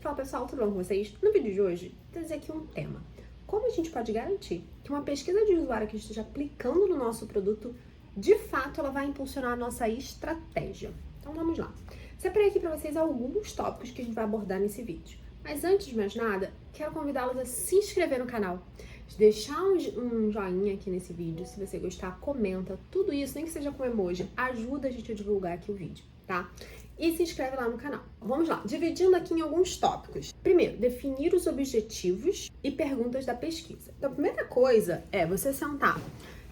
Fala pessoal, tudo bom com vocês? No vídeo de hoje, vou trazer aqui um tema. Como a gente pode garantir que uma pesquisa de usuário que esteja aplicando no nosso produto, de fato, ela vai impulsionar a nossa estratégia? Então vamos lá. Separei aqui para vocês alguns tópicos que a gente vai abordar nesse vídeo. Mas antes de mais nada, quero convidá-los a se inscrever no canal, deixar um joinha aqui nesse vídeo. Se você gostar, comenta. Tudo isso, nem que seja com emoji, ajuda a gente a divulgar aqui o vídeo, tá? E se inscreve lá no canal. Vamos lá, dividindo aqui em alguns tópicos. Primeiro, definir os objetivos e perguntas da pesquisa. Então, a primeira coisa é você sentar.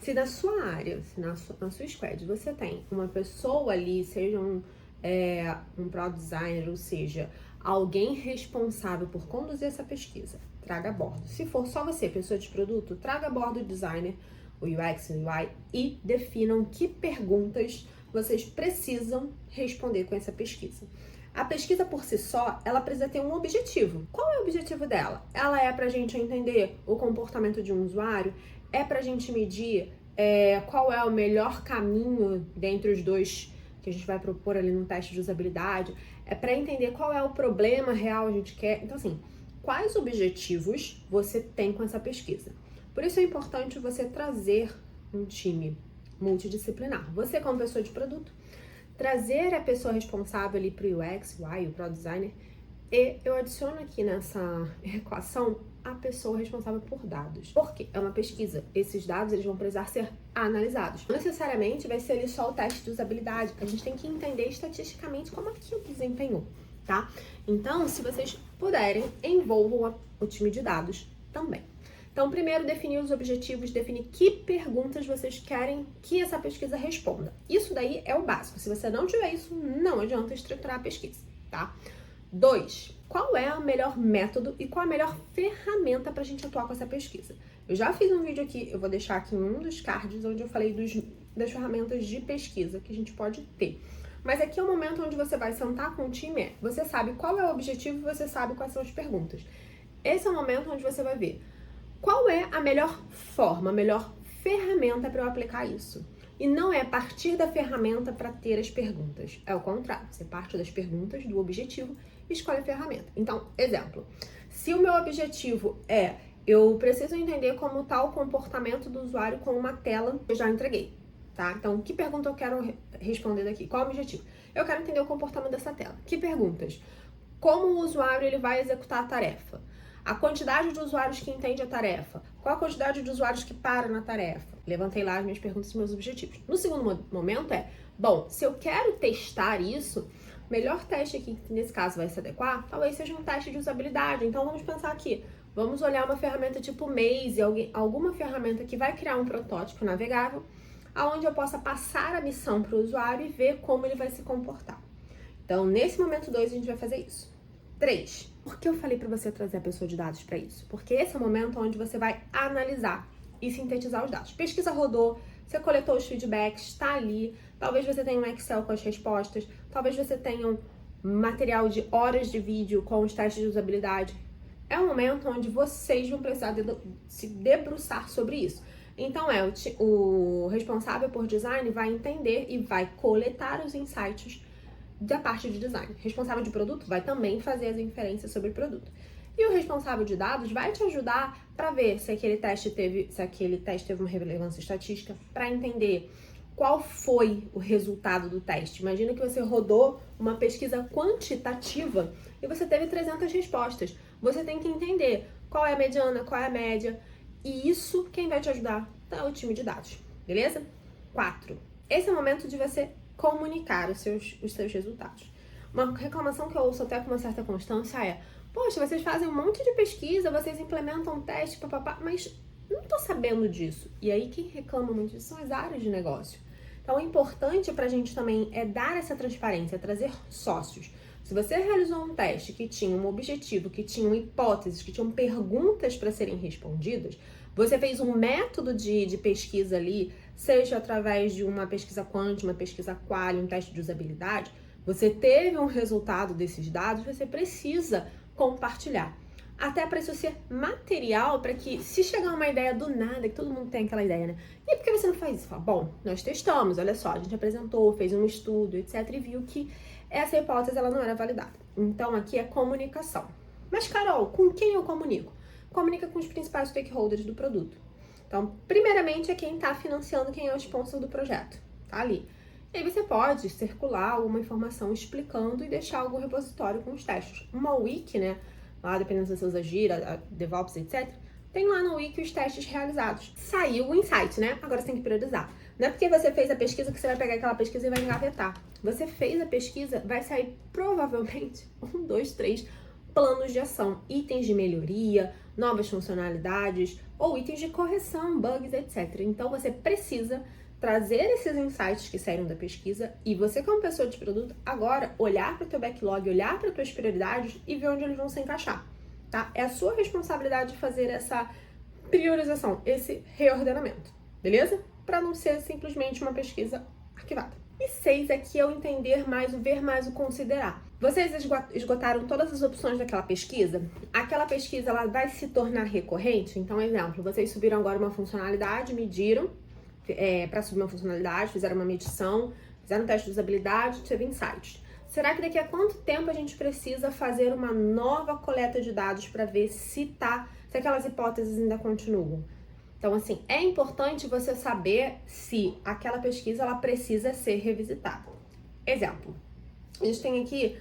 Se na sua área, se na sua squad, você tem uma pessoa ali, seja um product designer, ou seja, alguém responsável por conduzir essa pesquisa, traga a bordo. Se for só você, pessoa de produto, traga a bordo o designer, o UX, o UI, e definam que perguntas vocês precisam responder com essa pesquisa. A pesquisa por si só, ela precisa ter um objetivo. Qual é o objetivo dela? Ela é pra gente entender o comportamento de um usuário, é pra gente medir qual é o melhor caminho dentre os dois que a gente vai propor ali no teste de usabilidade, é para entender qual é o problema real que a gente quer. Então, assim, quais objetivos você tem com essa pesquisa? Por isso é importante você trazer um time multidisciplinar. Você, como pessoa de produto, trazer a pessoa responsável ali para o UX, UI, o Product Designer, e eu adiciono aqui nessa equação a pessoa responsável por dados. Porque é uma pesquisa, esses dados eles vão precisar ser analisados. Não necessariamente vai ser ali só o teste de usabilidade, a gente tem que entender estatisticamente como aquilo desempenhou, tá? Então, se vocês puderem, envolvam o time de dados também. Então, primeiro, definir os objetivos, definir que perguntas vocês querem que essa pesquisa responda. Isso daí é o básico. Se você não tiver isso, não adianta estruturar a pesquisa, tá? 2. Qual é o melhor método e qual a melhor ferramenta para a gente atuar com essa pesquisa? Eu já fiz um vídeo aqui, eu vou deixar aqui um dos cards, onde eu falei das ferramentas de pesquisa que a gente pode ter. Mas aqui é o momento onde você vai sentar com o time, você sabe qual é o objetivo e você sabe quais são as perguntas. Esse é o momento onde você vai ver qual é a melhor forma, a melhor ferramenta para eu aplicar isso. E não é partir da ferramenta para ter as perguntas. É o contrário. Você parte das perguntas, do objetivo, e escolhe a ferramenta. Então, exemplo. Se o meu objetivo eu preciso entender como está o comportamento do usuário com uma tela que eu já entreguei, tá? Então, que pergunta eu quero responder daqui? Qual é o objetivo? Eu quero entender o comportamento dessa tela. Que perguntas? Como o usuário ele vai executar a tarefa? A quantidade de usuários que entende a tarefa. Qual a quantidade de usuários que param na tarefa? Levantei lá as minhas perguntas e meus objetivos. No segundo momento bom, se eu quero testar isso, o melhor teste aqui, que nesse caso vai se adequar, talvez seja um teste de usabilidade. Então vamos pensar aqui, vamos olhar uma ferramenta tipo Maze, alguma ferramenta que vai criar um protótipo navegável, onde eu possa passar a missão para o usuário e ver como ele vai se comportar. Então, nesse momento 2, a gente vai fazer isso. 3. Por que eu falei para você trazer a pessoa de dados para isso? Porque esse é o momento onde você vai analisar e sintetizar os dados. Pesquisa rodou, você coletou os feedbacks, está ali. Talvez você tenha um Excel com as respostas, talvez você tenha um material de horas de vídeo com os testes de usabilidade. É um momento onde vocês vão precisar se debruçar sobre isso. Então, o responsável por design vai entender e vai coletar os insights da parte de design. O responsável de produto vai também fazer as inferências sobre o produto. E o responsável de dados vai te ajudar para ver se aquele teste teve uma relevância estatística, para entender qual foi o resultado do teste. Imagina que você rodou uma pesquisa quantitativa e você teve 300 respostas. Você tem que entender qual é a mediana, qual é a média. E isso, quem vai te ajudar é o time de dados, beleza? 4. Esse é o momento de você comunicar os seus resultados. Uma reclamação que eu ouço até com uma certa constância poxa, vocês fazem um monte de pesquisa, vocês implementam um teste, papapá, mas não tô sabendo disso. E aí quem reclama muito disso são as áreas de negócio. Então o importante pra gente também é dar essa transparência, trazer sócios. Se você realizou um teste que tinha um objetivo, que tinham hipóteses, que tinham perguntas para serem respondidas, você fez um método de pesquisa ali, seja através de uma pesquisa quant, uma pesquisa quali, um teste de usabilidade, você teve um resultado desses dados, você precisa compartilhar. Até para isso ser material, para que se chegar uma ideia do nada, que todo mundo tem aquela ideia, né? E por que você não faz isso? Fala, bom, nós testamos, olha só, a gente apresentou, fez um estudo, etc. E viu que essa hipótese ela não era validada. Então aqui é comunicação. Mas, Carol, com quem eu comunico? Comunica com os principais stakeholders do produto. Então, primeiramente é quem está financiando, quem é o sponsor do projeto, tá ali. E aí você pode circular alguma informação explicando e deixar algum repositório com os testes. Uma wiki, né, lá dependendo se você usa Gira, DevOps, etc., tem lá no wiki os testes realizados. Saiu o insight, né? Agora você tem que priorizar. Não é porque você fez a pesquisa que você vai pegar aquela pesquisa e vai engavetar. Você fez a pesquisa, vai sair provavelmente 1, 2, 3 planos de ação, itens de melhoria, novas funcionalidades ou itens de correção, bugs, etc. Então você precisa trazer esses insights que saíram da pesquisa e você, como pessoa de produto, agora olhar para o teu backlog, olhar para as tuas prioridades e ver onde eles vão se encaixar, tá? É a sua responsabilidade de fazer essa priorização, esse reordenamento, beleza? Para não ser simplesmente uma pesquisa arquivada. E 6 aqui é o entender mais, o ver mais, o considerar. Vocês esgotaram todas as opções daquela pesquisa? Aquela pesquisa ela vai se tornar recorrente? Então, exemplo, vocês subiram agora uma funcionalidade, mediram para subir uma funcionalidade, fizeram uma medição, fizeram um teste de usabilidade, teve insights. Será que daqui a quanto tempo a gente precisa fazer uma nova coleta de dados para ver se aquelas hipóteses ainda continuam? Então, assim, é importante você saber se aquela pesquisa ela precisa ser revisitada. Exemplo, a gente tem aqui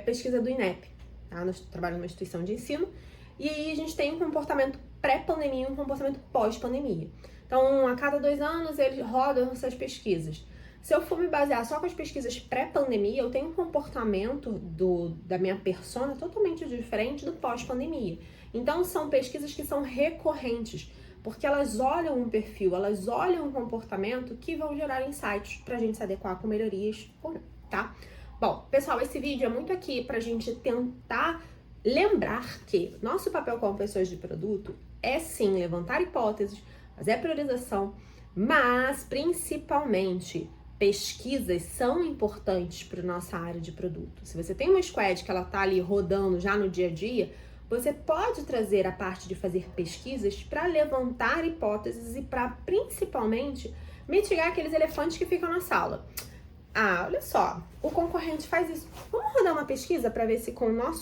pesquisa do INEP, tá? Nós trabalhamos numa instituição de ensino, e aí a gente tem um comportamento pré-pandemia e um comportamento pós-pandemia. Então, a cada 2 anos, eles rodam essas pesquisas. Se eu for me basear só com as pesquisas pré-pandemia, eu tenho um comportamento da minha persona totalmente diferente do pós-pandemia. Então, são pesquisas que são recorrentes, porque elas olham um perfil, elas olham um comportamento que vão gerar insights para a gente se adequar com melhorias ou não, tá? Bom, pessoal, esse vídeo é muito aqui para a gente tentar lembrar que nosso papel como pessoas de produto é sim levantar hipóteses, fazer a priorização, mas principalmente pesquisas são importantes para a nossa área de produto. Se você tem uma squad que ela tá ali rodando já no dia a dia, você pode trazer a parte de fazer pesquisas para levantar hipóteses e para principalmente mitigar aqueles elefantes que ficam na sala. Ah, olha só, o concorrente faz isso. Vamos rodar uma pesquisa para ver se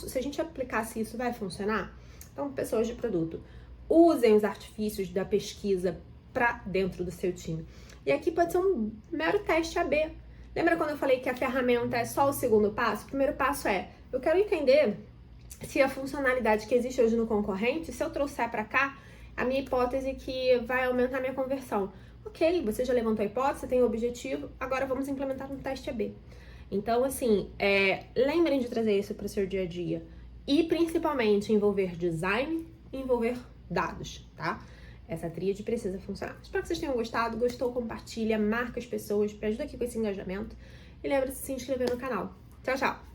se a gente aplicasse isso vai funcionar? Então, pessoas de produto, usem os artifícios da pesquisa para dentro do seu time. E aqui pode ser um mero teste AB. Lembra quando eu falei que a ferramenta é só o segundo passo? O primeiro passo eu quero entender se a funcionalidade que existe hoje no concorrente, se eu trouxer para cá, a minha hipótese que vai aumentar a minha conversão. Ok, você já levantou a hipótese, tem o objetivo, agora vamos implementar um teste AB. Então, assim, lembrem de trazer isso para o seu dia a dia. E, principalmente, envolver design e envolver dados, tá? Essa tríade precisa funcionar. Espero que vocês tenham gostado. Gostou, compartilha, marca as pessoas, me ajuda aqui com esse engajamento. E lembra-se de se inscrever no canal. Tchau, tchau!